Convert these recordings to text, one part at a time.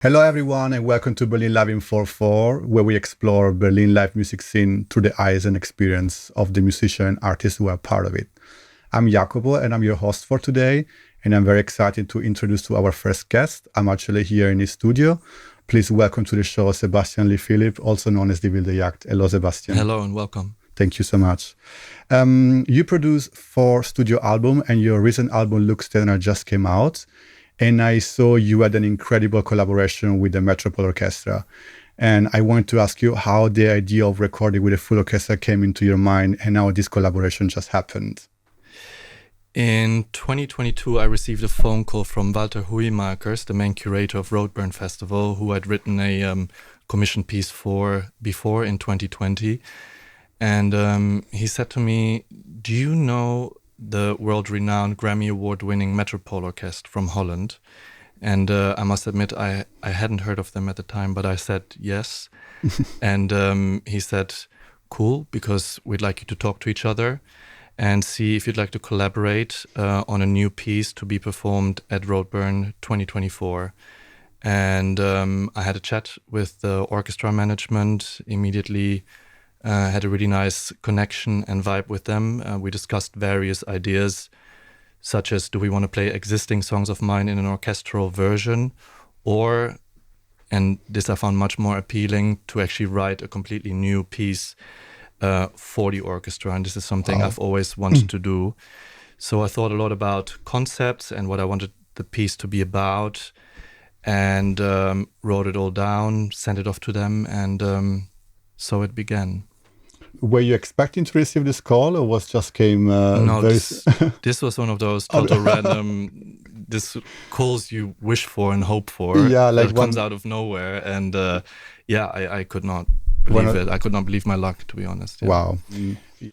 Hello, everyone, and welcome to Berlin Live in 4/4, where we explore Berlin live music scene through the eyes and experience of the musicians and artists who are part of it. I'm Jacopo, and I'm your host for today, and I'm very excited to introduce to our first guest. I'm actually here in his studio. Please welcome to the show Sebastian Lee Philipp, also known as Die Wilde Jagd. Hello, Sebastian. Hello and welcome. Thank you so much. You produced 4 studio albums, and your recent album, LUX TENERA, just came out. And I saw you had an incredible collaboration with the Metropole Orchestra. And I wanted to ask you how the idea of recording with a full orchestra came into your mind and how this collaboration just happened. In 2022, I received a phone call from Walter Huimakers, the main curator of Roadburn Festival, who I'd written a commission piece for before in 2020. And he said to me, do you know the world-renowned Grammy Award-winning Metropole Orkest from Holland? And I must admit, I hadn't heard of them at the time, but I said yes. And he said, cool, because we'd like you to talk to each other and see if you'd like to collaborate on a new piece to be performed at Roadburn 2024. And I had a chat with the orchestra management, immediately had a really nice connection and vibe with them. We discussed various ideas, such as, do we want to play existing songs of mine in an orchestral version, or, and this I found much more appealing, to actually write a completely new piece for the orchestra. And this is something I've always wanted to do. So I thought a lot about concepts and what I wanted the piece to be about, and wrote it all down, sent it off to them, and so it began. Were you expecting to receive this call, or was just came? No, this was one of those total random. This calls you wish for and hope for. Yeah, like it comes out of nowhere, and I could not believe it. I could not believe my luck, to be honest. Yeah. Wow,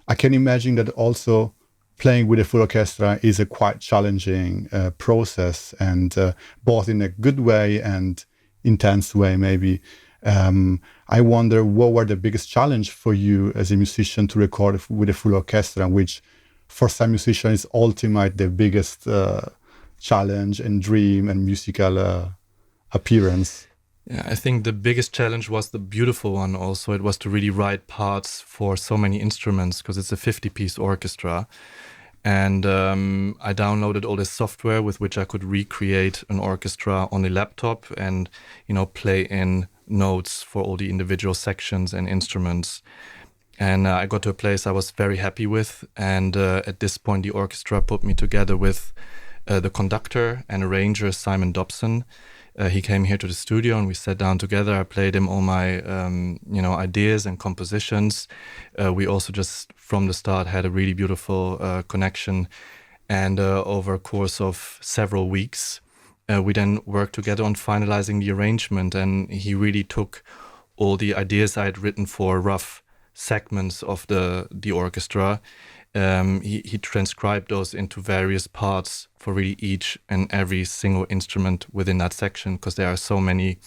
I can imagine that also playing with a full orchestra is a quite challenging process, and both in a good way and intense way, maybe. I wonder, what were the biggest challenge for you as a musician to record with a full orchestra, which for some musicians is ultimately the biggest challenge and dream and musical appearance? Yeah, I think the biggest challenge was the beautiful one also. It was to really write parts for so many instruments, because it's a 50-piece orchestra. And I downloaded all this software with which I could recreate an orchestra on the laptop and, play in notes for all the individual sections and instruments. And I got to a place I was very happy with. And at this point, the orchestra put me together with the conductor and arranger, Simon Dobson. He came here to the studio and we sat down together. I played him all my, ideas and compositions. We also just from the start had a really beautiful connection. And over a course of several weeks, we then worked together on finalizing the arrangement. And he really took all the ideas I had written for rough segments of the orchestra. He transcribed those into various parts for really each and every single instrument within that section, because there are so many,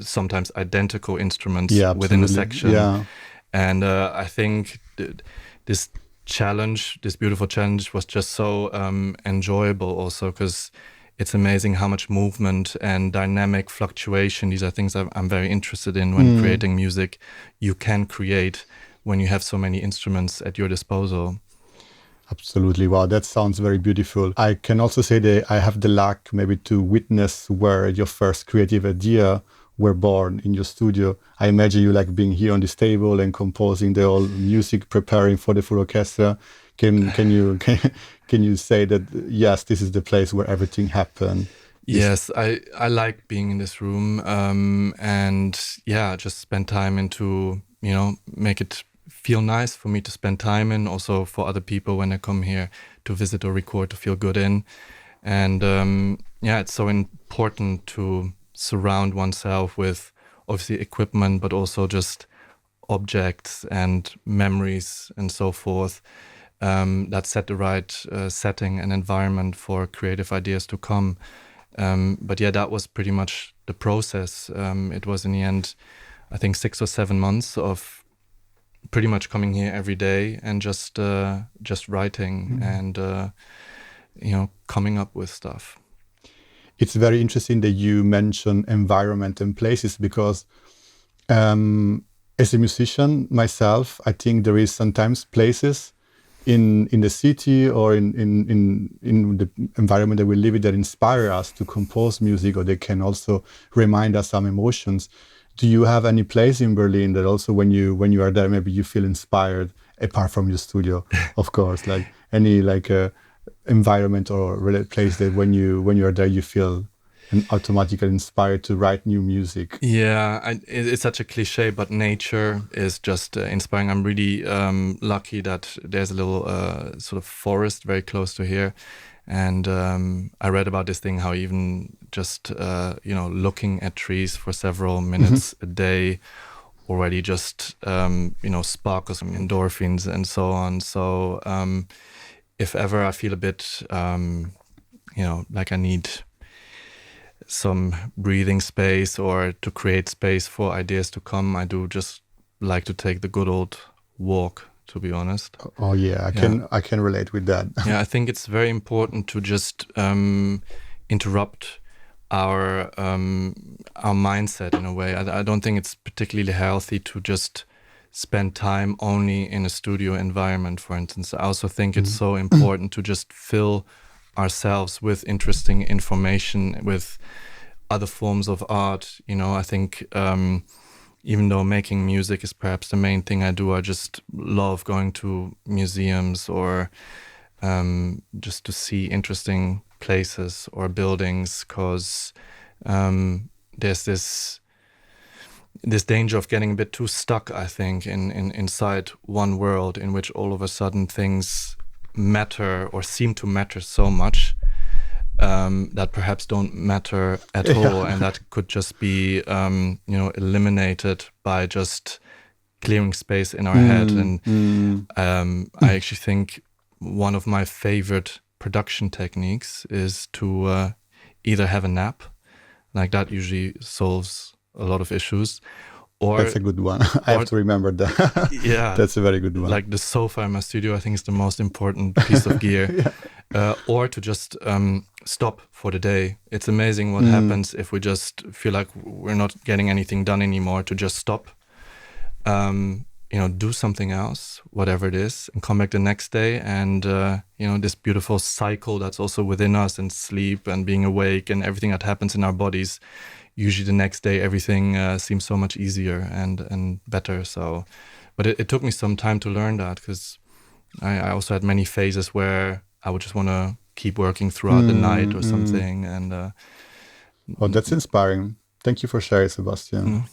sometimes identical instruments within a section. Yeah. And I think this beautiful challenge was just so enjoyable also, because it's amazing how much movement and dynamic fluctuation, these are things I'm very interested in when creating music, you can create when you have so many instruments at your disposal. Absolutely. Wow, that sounds very beautiful. I can also say that I have the luck maybe to witness where your first creative idea were born in your studio. I imagine you like being here on this table and composing the whole music, preparing for the full orchestra. Can you say that, yes, this is the place where everything happened? Yes, I like being in this room, and just spend time into, make it feel nice for me to spend time in, also for other people when they come here to visit or record, to feel good in. And it's so important to surround oneself with obviously equipment, but also just objects and memories and so forth, that set the right setting and environment for creative ideas to come. But that was pretty much the process. It was in the end, I think 6 or 7 months of pretty much coming here every day and just writing and coming up with stuff. it's very interesting that you mention environment and places, because as a musician myself, I think there is sometimes places in the city or in the environment that we live in that inspire us to compose music, or they can also remind us some emotions. Do you have any place in Berlin that also when you are there, maybe you feel inspired, apart from your studio, of course, like any like environment or place that when you are there you feel and automatically inspired to write new music? Yeah, it's such a cliche, but nature is just inspiring. I'm really lucky that there's a little sort of forest very close to here. And I read about this thing, how even just, looking at trees for several minutes a day already just, sparkles some endorphins and so on. So if ever I feel a bit, like I need some breathing space or to create space for ideas to come, I do just like to take the good old walk, to be honest. Oh yeah, I can relate with that. Yeah, I think it's very important to just interrupt our mindset in a way. I don't think it's particularly healthy to just spend time only in a studio environment, for instance. I also think it's so important to just fill ourselves with interesting information, with other forms of art. I think even though making music is perhaps the main thing I do, I just love going to museums or just to see interesting places or buildings, because there's this danger of getting a bit too stuck, I think, inside one world in which all of a sudden things matter or seem to matter so much that perhaps don't matter at all, and that could just be eliminated by just clearing space in our head. And I actually think one of my favorite production techniques is to either have a nap, like that usually solves a lot of issues. Or, that's a good one. I have to remember that. Yeah, that's a very good one. Like the sofa in my studio, I think, is the most important piece of gear. Or to just stop for the day. It's amazing what happens if we just feel like we're not getting anything done anymore. To just stop, do something else, whatever it is, and come back the next day. And this beautiful cycle that's also within us, and sleep and being awake and everything that happens in our bodies. Usually the next day, everything seems so much easier and better. So, but it took me some time to learn that, because I also had many phases where I would just want to keep working throughout the night or something. And that's inspiring. Thank you for sharing, Sebastian.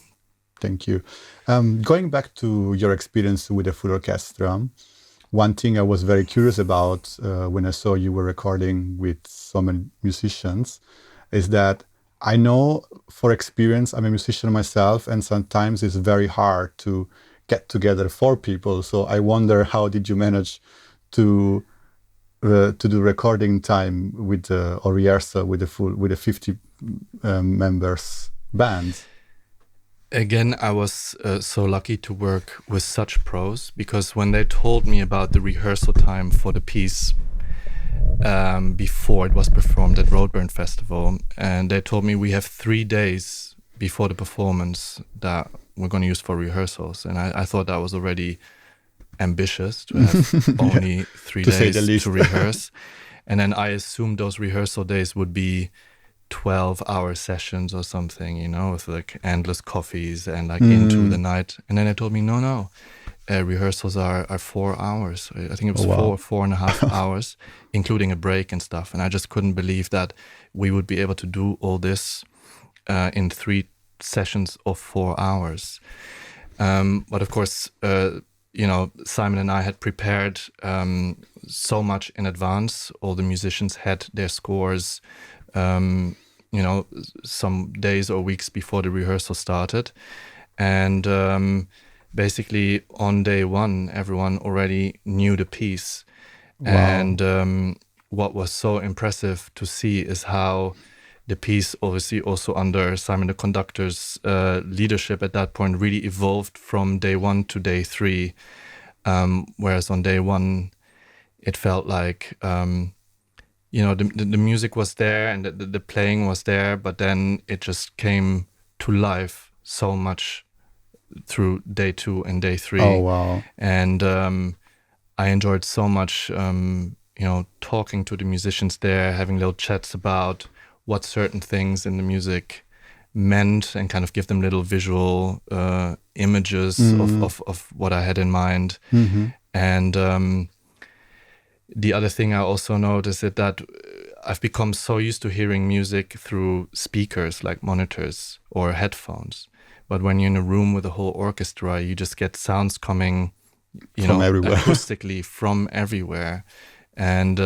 Thank you. Going back to your experience with the full orchestra, one thing I was very curious about when I saw you were recording with so many musicians is that I know for experience, I'm a musician myself, and sometimes it's very hard to get together 4 people. So I wonder, how did you manage to do recording time with or rehearsal with a 50 members band? Again, I was so lucky to work with such pros, because when they told me about the rehearsal time for the piece before it was performed at Roadburn Festival, and they told me we have 3 days before the performance that we're going to use for rehearsals, and I thought that was already ambitious to have only 3 days to rehearse. And then I assumed those rehearsal days would be 12-hour sessions or something, with like endless coffees and like into the night. And then they told me, no, rehearsals are 4 hours. I think it was 4.5 hours, including a break and stuff. And I just couldn't believe that we would be able to do all this in 3 sessions of 4 hours. But of course, Simon and I had prepared so much in advance. All the musicians had their scores, some days or weeks before the rehearsal started. And basically on day 1, everyone already knew the piece. Wow. And what was so impressive to see is how the piece, obviously also under Simon the conductor's leadership at that point, really evolved from day 1 to day 3. Whereas on day 1, it felt like, the music was there and the playing was there, but then it just came to life so much through day 2 and day 3. Oh, wow. And I enjoyed so much, talking to the musicians there, having little chats about what certain things in the music meant and kind of give them little visual images of what I had in mind. Mm-hmm. And the other thing I also noticed is that I've become so used to hearing music through speakers like monitors or headphones. But when you're in a room with a whole orchestra, you just get sounds coming, From everywhere. acoustically from everywhere. And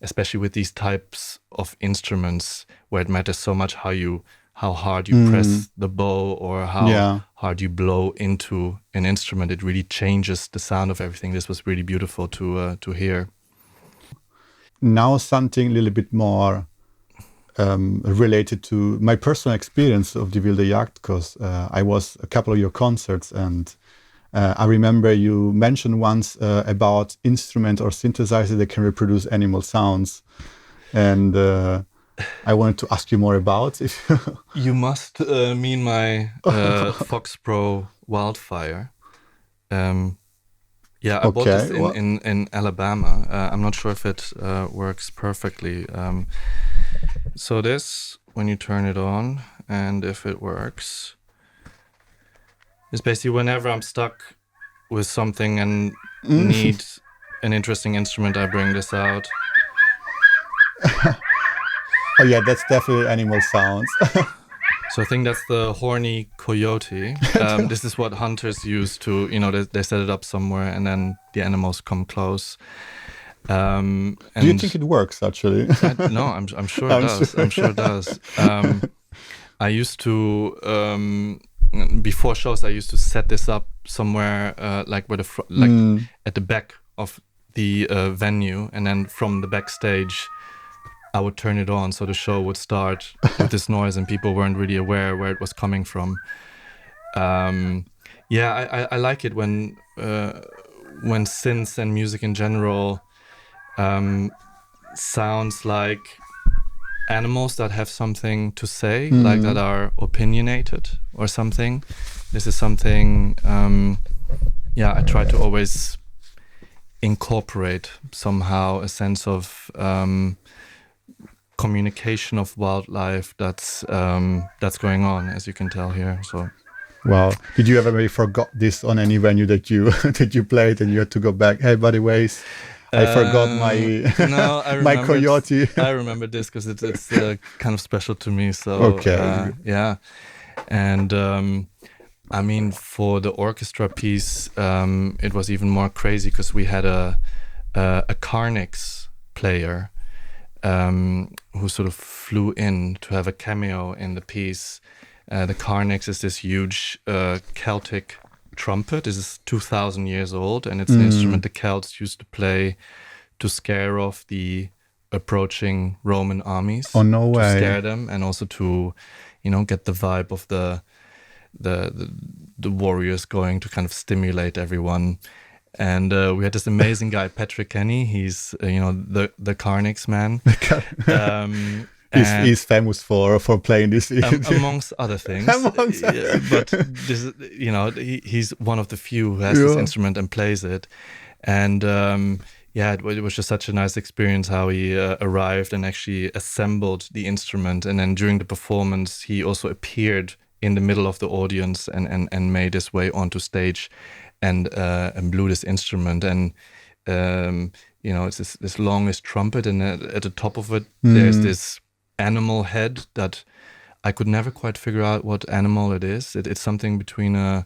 especially with these types of instruments where it matters so much how hard you press the bow or how hard you blow into an instrument, it really changes the sound of everything. This was really beautiful to hear. Now something a little bit more related to my personal experience of Die Wilde Jagd, because I was a couple of your concerts, and I remember you mentioned once about instrument or synthesizer that can reproduce animal sounds, and I wanted to ask you more about if You must mean my Fox Pro Wildfire. I bought this in Alabama. I'm not sure if it works perfectly. So this, when you turn it on, and if it works, is basically whenever I'm stuck with something and need an interesting instrument, I bring this out. Oh yeah, that's definitely animal sounds. So I think that's the horny coyote. This is what hunters use to, they set it up somewhere and then the animals come close. Do you think it works actually? No, I'm sure it does. I'm sure it does. I used to, before shows, I used to set this up somewhere like where at the back of the venue, and then from the backstage I would turn it on so the show would start with this noise and people weren't really aware where it was coming from. I like it when synths and music in general sounds like animals that have something to say, like that are opinionated or something. This is something I try to always incorporate somehow, a sense of communication of wildlife that's going on, as you can tell here. So, wow, did you ever maybe forgot this on any venue that you that you played and you had to go back? Hey, by the ways, I forgot my my coyote. I remember this because it's kind of special to me. So okay, and I mean, for the orchestra piece, it was even more crazy because we had a Carnix player who sort of flew in to have a cameo in the piece. The Carnix is this huge Celtic trumpet. This is 2,000 years old, and it's an instrument the Celts used to play to scare off the approaching Roman armies. Oh, no way. To scare them, and also to, get the vibe of the warriors going, to kind of stimulate everyone. And we had this amazing guy, Patrick Kenny. He's the Carnix man. He's famous for playing this, amongst other things. But this, he's one of the few who has this instrument and plays it. And it was just such a nice experience how he arrived and actually assembled the instrument. And then during the performance, he also appeared in the middle of the audience and made his way onto stage and blew this instrument. And it's this longest trumpet, and at the top of it there's this animal head that I could never quite figure out what animal it is. It's something between a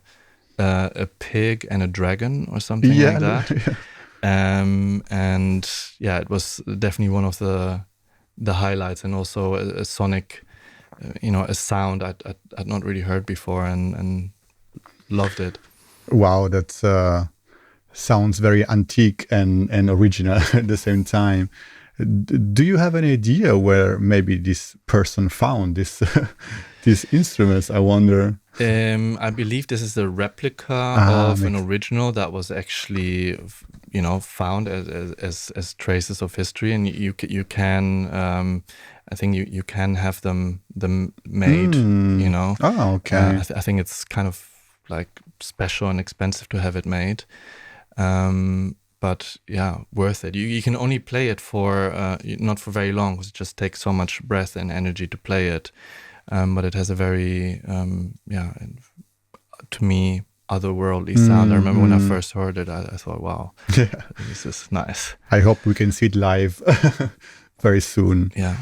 pig and a dragon or something like that. It was definitely one of the highlights, and also a sonic, a sound I'd not really heard before, and loved it. Wow, that sounds very antique and original at the same time. Do you have any idea where maybe this person found these instruments? I wonder. I believe this is a replica of an original that was actually, found as traces of history, and you can I think you can have them made. Oh, okay. I think it's kind of like special and expensive to have it made. But yeah, worth it. You can only play it for not for very long, because it just takes so much breath and energy to play it. But it has a very to me, otherworldly sound. I remember when I first heard it, I thought, wow, this is nice. I hope we can see it live very soon. Yeah.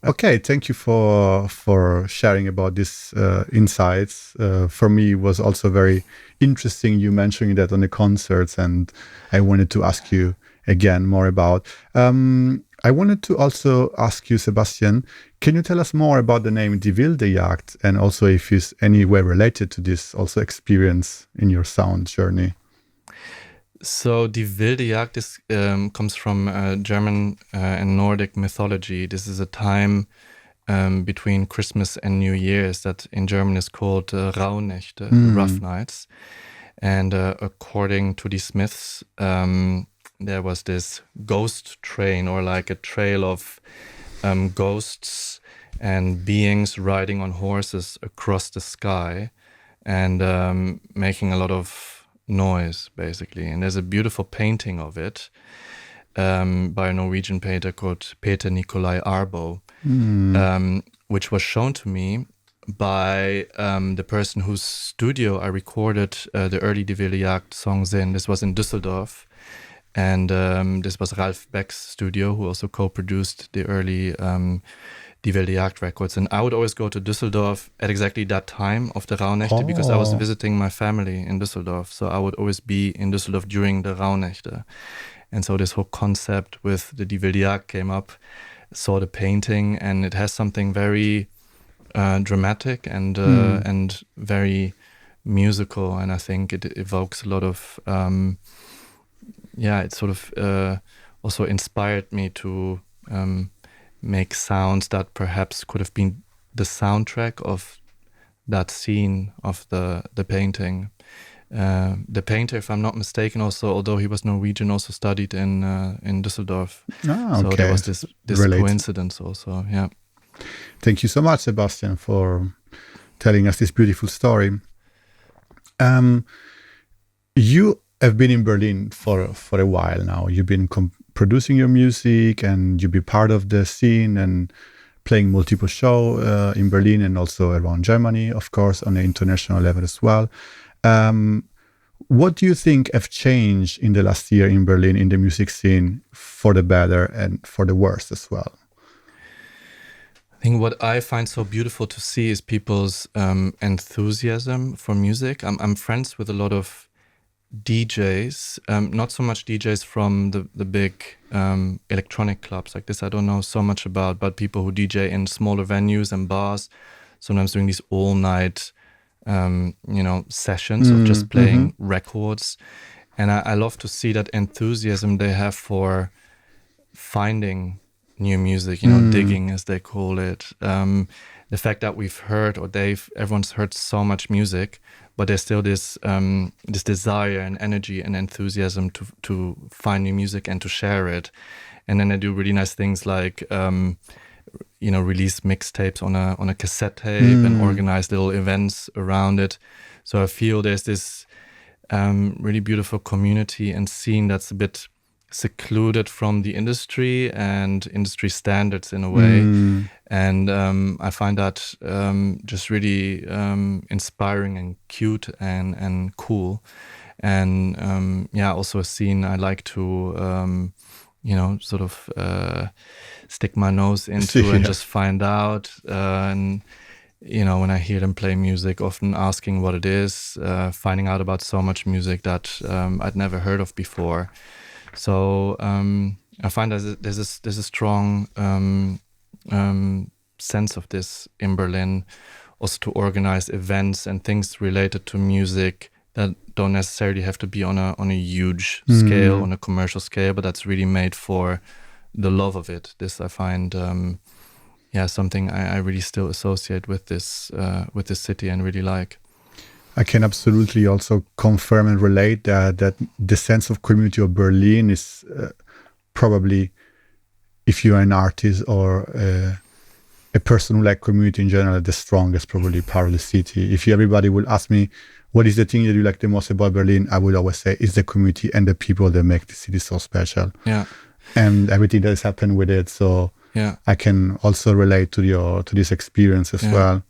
Okay, thank you for sharing about these insights. For me, it was also very interesting you mentioning that on the concerts, and I wanted to ask you again more about. I wanted to also ask you, Sebastian, can you tell us more about the name Die Wilde Jagd, and also if it's any way related to this also experience in your sound journey? So Die Wilde Jagd comes from German and Nordic mythology. This is a time between Christmas and New Year's that in German is called Rauhnächte, rough nights. And according to these myths, there was this ghost train, or like a trail of ghosts and beings riding on horses across the sky and making a lot of noise, basically. And there's a beautiful painting of it by a Norwegian painter called Peter Nicolai Arbo, which was shown to me by the person whose studio I recorded the early Die Wilde Jagd songs in. This was in Düsseldorf. And this was Ralph Beck's studio, who also co-produced the early Die Wilde Jagd records. And I would always go to Düsseldorf at exactly that time of the Rauhnächte, because I was visiting my family in Düsseldorf. So I would always be in Düsseldorf during the Rauhnächte. And so this whole concept with the Die Wilde Jagd came up, saw the painting, and it has something very dramatic and very musical. And I think it evokes a lot of... it sort of also inspired me to make sounds that perhaps could have been the soundtrack of that scene of the painting. The painter, if I'm not mistaken, also, although he was Norwegian, also studied in Düsseldorf. Okay. So there was this coincidence also, yeah. Thank you so much, Sebastian, for telling us this beautiful story. You have been in Berlin for a while now. You've been producing your music, and you've been part of the scene and playing multiple shows in Berlin and also around Germany, of course, on an international level as well. What do you think have changed in the last year in Berlin in the music scene for the better and for the worse as well? I think what I find so beautiful to see is people's enthusiasm for music. I'm friends with a lot of DJs, not so much DJs from the big electronic clubs like this. I don't know so much about, but people who DJ in smaller venues and bars, sometimes doing these all-night, sessions of just playing records. And I love to see that enthusiasm they have for finding new music, digging, as they call it. The fact that we've heard, or everyone's heard so much music, but there's still this desire and energy and enthusiasm to find new music and to share it. And then they do really nice things like release mixtapes on a cassette tape and organize little events around it. So I feel there's this really beautiful community and scene that's a bit secluded from the industry and industry standards in a way. And I find that just really inspiring and cute and cool. And also a scene I like to, sort of stick my nose into and just find out. And, when I hear them play music, often asking what it is, finding out about so much music that I'd never heard of before. So I find that there's a strong sense of this in Berlin, also to organize events and things related to music that don't necessarily have to be on a huge scale, on a commercial scale, but that's really made for the love of it. This I find something I really still associate with this city and really like. I can absolutely also confirm and relate that the sense of community of Berlin is probably, if you're an artist or a person who like community in general, the strongest probably part of the city. If everybody will ask me, what is the thing that you like the most about Berlin? I would always say it's the community and the people that make the city so special. Yeah. And everything that has happened with it. So yeah, I can also relate to this experience as well.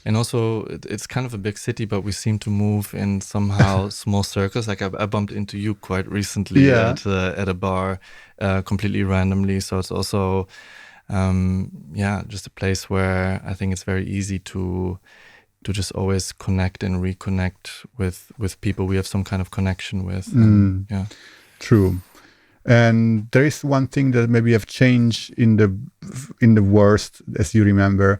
And also, it's kind of a big city, but we seem to move in somehow small circles. Like I bumped into you quite recently at a bar, completely randomly. So it's also, just a place where I think it's very easy to just always connect and reconnect with people we have some kind of connection with. And, True. And there is one thing that maybe have changed in the worst, as you remember,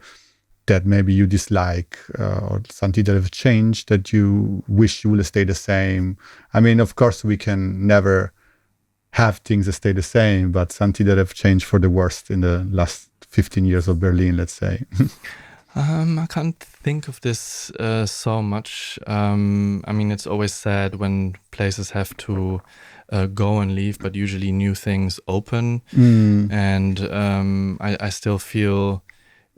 that maybe you dislike, or something that have changed that you wish you would stay the same. I mean, of course, we can never have things that stay the same, but something that have changed for the worst in the last 15 years of Berlin, let's say. I can't think of this so much. I mean, it's always sad when places have to go and leave, but usually new things open. And I still feel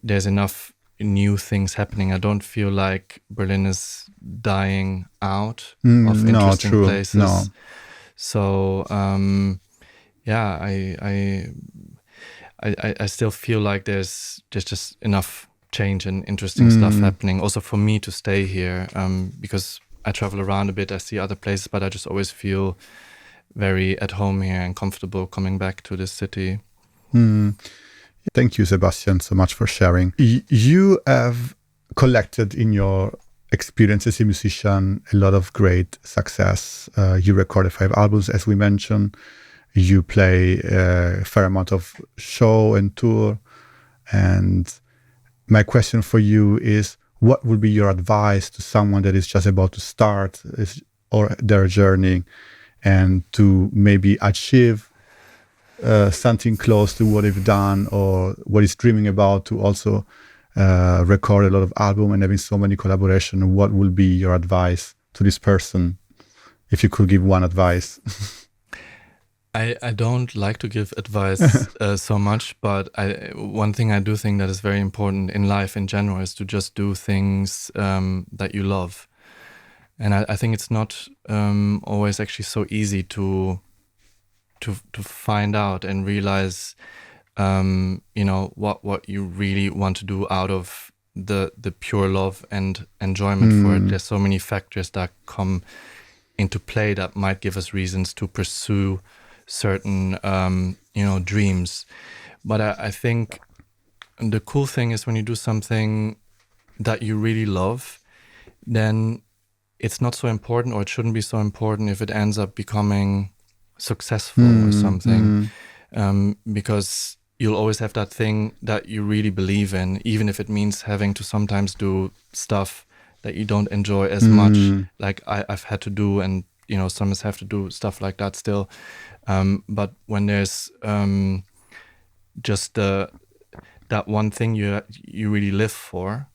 there's enough new things happening. I don't feel like Berlin is dying out of interesting places. No. So I still feel like there's just enough change and interesting stuff happening. Also for me to stay here, because I travel around a bit, I see other places, but I just always feel very at home here and comfortable coming back to this city. Thank you, Sebastian, so much for sharing. You have collected in your experience as a musician a lot of great success. You recorded 5 albums, as we mentioned. You play a fair amount of show and tour. And my question for you is, what would be your advice to someone that is just about to start or their journey and to maybe achieve something close to what they've done or what he's dreaming about, to also record a lot of album and having so many collaborations? What will be your advice to this person, if you could give one advice? I don't like to give advice so much, but one thing I do think that is very important in life in general is to just do things that you love. And I think it's not always actually so easy to find out and realize, what you really want to do out of the pure love and enjoyment for it. There's so many factors that come into play that might give us reasons to pursue certain, dreams. But I think the cool thing is when you do something that you really love, then it's not so important, or it shouldn't be so important if it ends up becoming successful or something, because you'll always have that thing that you really believe in, even if it means having to sometimes do stuff that you don't enjoy as much, like I've had to do, and some have to do stuff like that still. But when there's just that one thing you really live for,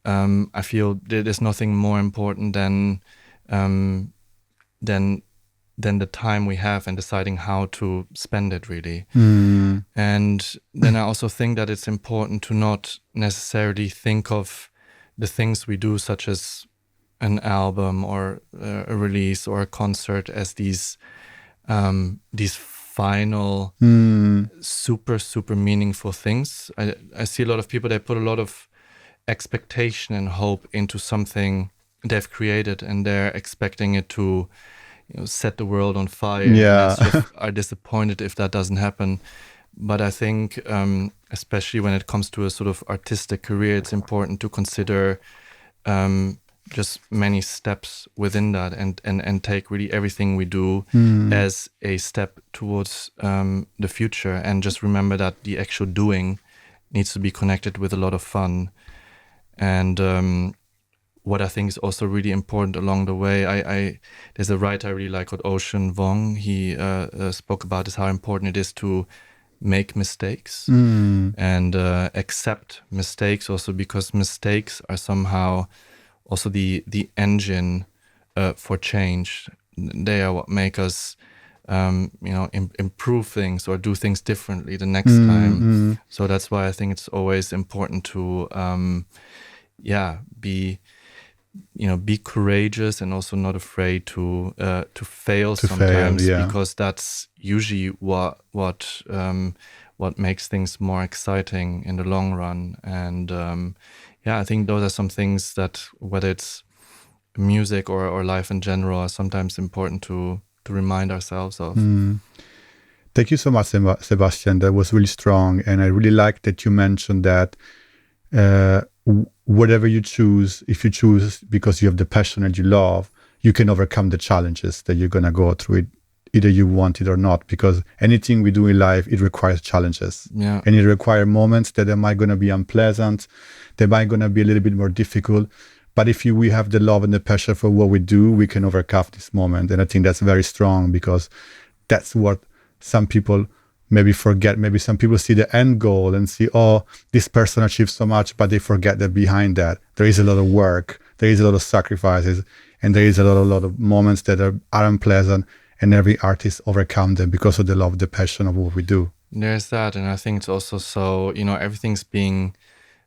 I feel there's nothing more important than the time we have and deciding how to spend it, really. And then I also think that it's important to not necessarily think of the things we do, such as an album or a release or a concert, as these final super meaningful things. I see a lot of people, they put a lot of expectation and hope into something they've created, and they're expecting it to set the world on fire. Yeah. And sort of are disappointed if that doesn't happen. But I think, especially when it comes to a sort of artistic career, it's important to consider just many steps within that, and take really everything we do as a step towards the future, and just remember that the actual doing needs to be connected with a lot of fun. And what I think is also really important along the way, there's a writer I really like called Ocean Vuong. He spoke about this, how important it is to make mistakes and accept mistakes, also because mistakes are somehow also the engine for change. They are what make us improve things or do things differently the next time. So that's why I think it's always important to be courageous and also not afraid to fail sometimes, because that's usually what makes things more exciting in the long run. And I think those are some things that, whether it's music or life in general, are sometimes important to remind ourselves of. Thank you so much, Sebastian. That was really strong. And I really like that you mentioned that whatever you choose, if you choose because you have the passion and you love, you can overcome the challenges that you're going to go through, either you want it or not, because anything we do in life, it requires challenges. Yeah. And it requires moments that might going to be unpleasant, they might going to be a little bit more difficult. But if we have the love and the passion for what we do, we can overcome this moment. And I think that's very strong, because that's what some people maybe forget. Maybe some people see the end goal and see, oh, this person achieved so much, but they forget that behind that, there is a lot of work, there is a lot of sacrifices, and there is a lot of moments that are unpleasant, and every artist overcome them because of the love, the passion of what we do. There's that. And I think it's also so, everything's being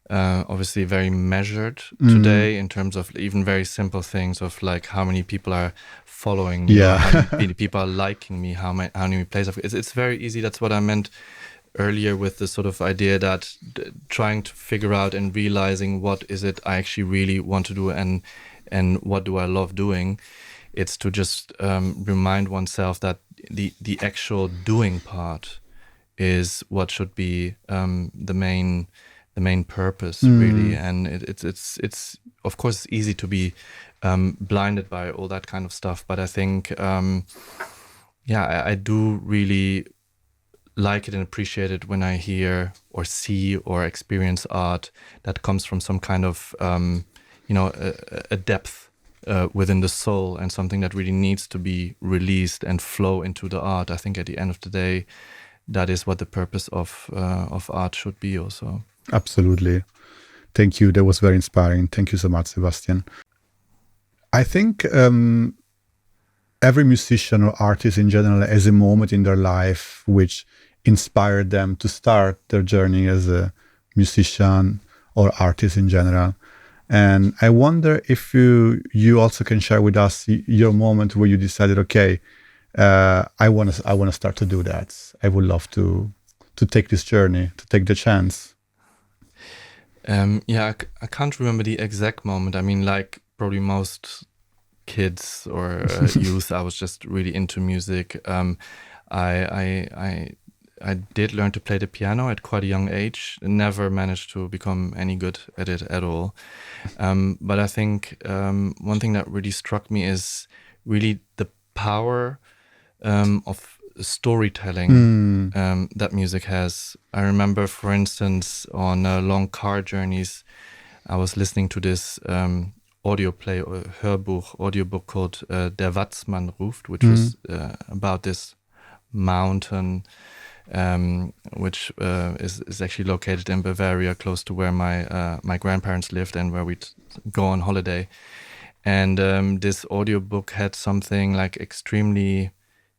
obviously very measured today in terms of even very simple things of like how many people are following me, how many people are liking me, how many plays I've. It's very easy. That's what I meant earlier with the sort of idea that trying to figure out and realizing what is it I actually really want to do and what do I love doing. It's to just remind oneself that the actual doing part is what should be the main purpose, really. And it's of course it's easy to be blinded by all that kind of stuff, but I think I do really like it and appreciate it when I hear or see or experience art that comes from some kind of a depth within the soul, and something that really needs to be released and flow into the art. I think at the end of the day, that is what the purpose of art should be also. Absolutely. Thank you. That was very inspiring. Thank you so much, Sebastian. I think every musician or artist in general has a moment in their life which inspired them to start their journey as a musician or artist in general. And I wonder if you also can share with us your moment where you decided, okay, I want to start to do that. I would love to take this journey, to take the chance. I can't remember the exact moment. I mean, like probably most kids or youth, I was just really into music. I did learn to play the piano at quite a young age. Never managed to become any good at it at all. But I think one thing that really struck me is really the power of storytelling that music has. I remember, for instance, on long car journeys, I was listening to this audiobook called Der Watzmann ruft, which was about this mountain, which is actually located in Bavaria, close to where my grandparents lived and where we'd go on holiday. And this audiobook had something like extremely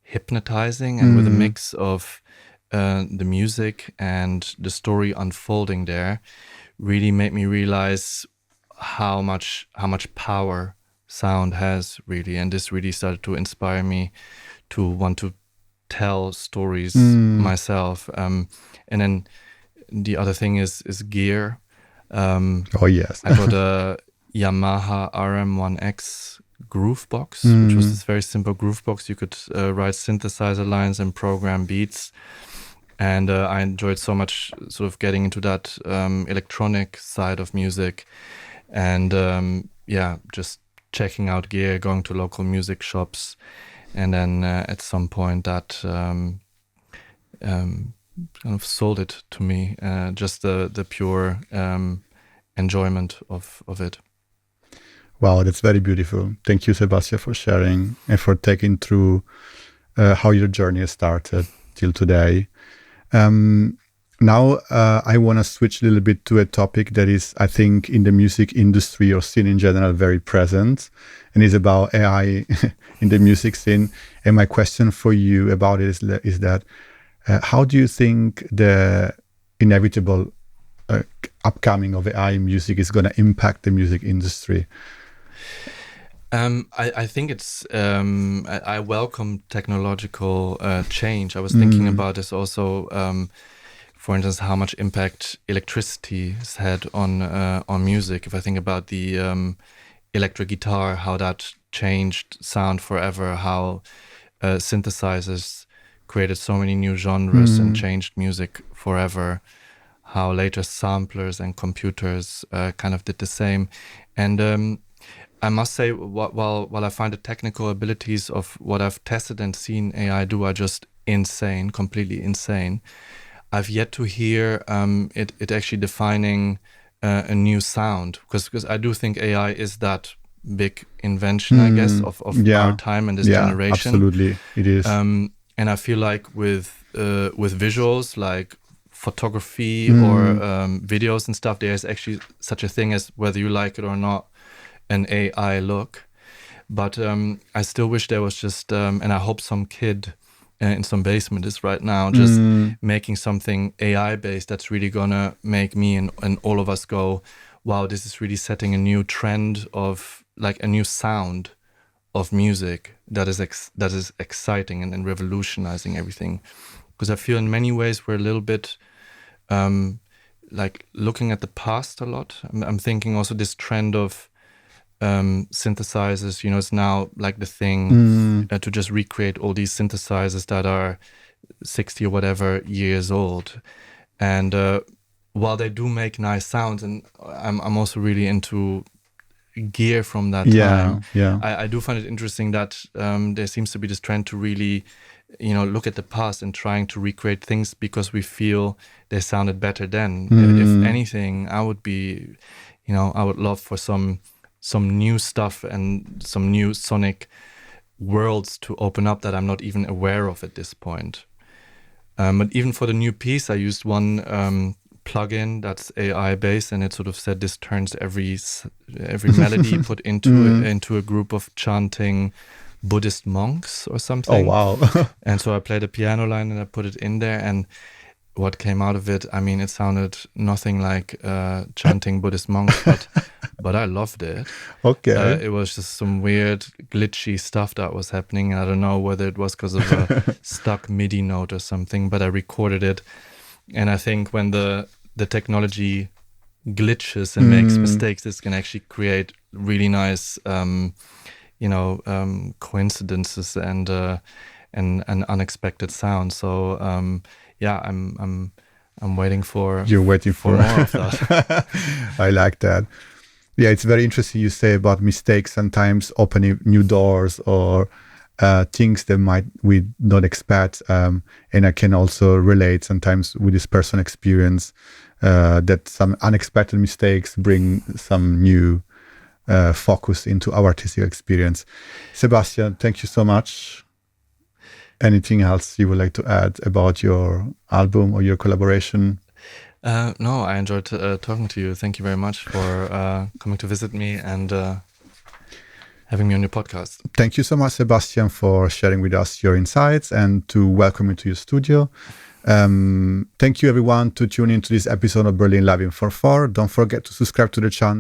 hypnotizing, and with a mix of the music and the story unfolding there, really made me realize how much power sound has, really. And this really started to inspire me to want to tell stories myself. And then the other thing is gear. Oh yes. I got a Yamaha RM1X groove box, which was this very simple groove box. You could write synthesizer lines and program beats. And I enjoyed so much sort of getting into that electronic side of music. And just checking out gear, going to local music shops. And then at some point that kind of sold it to me, just the pure enjoyment of it. Wow, that's very beautiful. Thank you, Sebastian, for sharing and for taking through how your journey has started till today. Now, I want to switch a little bit to a topic that is, I think, in the music industry or scene in general, very present, and is about AI in the music scene. And my question for you about it is that how do you think the inevitable upcoming of AI in music is going to impact the music industry? I think it's, I welcome technological change. I was thinking about this also, for instance, how much impact electricity has had on music. If I think about the electric guitar, how that changed sound forever, how synthesizers created so many new genres and changed music forever, how later samplers and computers kind of did the same. And I must say, while I find the technical abilities of what I've tested and seen AI do are just insane, completely insane, I've yet to hear it actually defining a new sound, because I do think AI is that big invention, I guess, of our time and this generation. Absolutely, it is. And I feel like with visuals, like photography or videos and stuff, there's actually such a thing as, whether you like it or not, an AI look. But I still wish there was just, and I hope some kid in some basement is right now just making something AI based that's really gonna make me and all of us go, wow, this is really setting a new trend of, like, a new sound of music that is exciting and revolutionizing everything. Because I feel in many ways we're a little bit like looking at the past a lot. I'm thinking also this trend of synthesizers, it's now like the thing to just recreate all these synthesizers that are 60 or whatever years old. And while they do make nice sounds, and I'm also really into gear from that time, I do find it interesting that there seems to be this trend to really look at the past and trying to recreate things because we feel they sounded better then. If anything, I would be, I would love for some new stuff and some new sonic worlds to open up that I'm not even aware of at this point. But even for the new piece, I used one plugin that's AI based, and it sort of said this turns every melody you put into a group of chanting Buddhist monks or something. Oh wow! And so I played a piano line and I put it in there, and what came out of it, I mean, it sounded nothing like chanting Buddhist monks, but I loved it. Okay. It was just some weird glitchy stuff that was happening. I don't know whether it was because of a stuck MIDI note or something, but I recorded it. And I think when the technology glitches and makes mistakes, this can actually create really nice, coincidences and unexpected sounds. So I'm waiting for. You're waiting for more of that. I like that. Yeah, it's very interesting you say about mistakes sometimes opening new doors or things that we not expect. And I can also relate sometimes with this personal experience that some unexpected mistakes bring some new focus into our artistic experience. Sebastian, thank you so much. Anything else you would like to add about your album or your collaboration? No, I enjoyed talking to you. Thank you very much for coming to visit me and having me on your podcast. Thank you so much, Sebastian, for sharing with us your insights and to welcome you to your studio. Thank you, everyone, to tune into this episode of Berlin Live in 4/4. Don't forget to subscribe to the channel.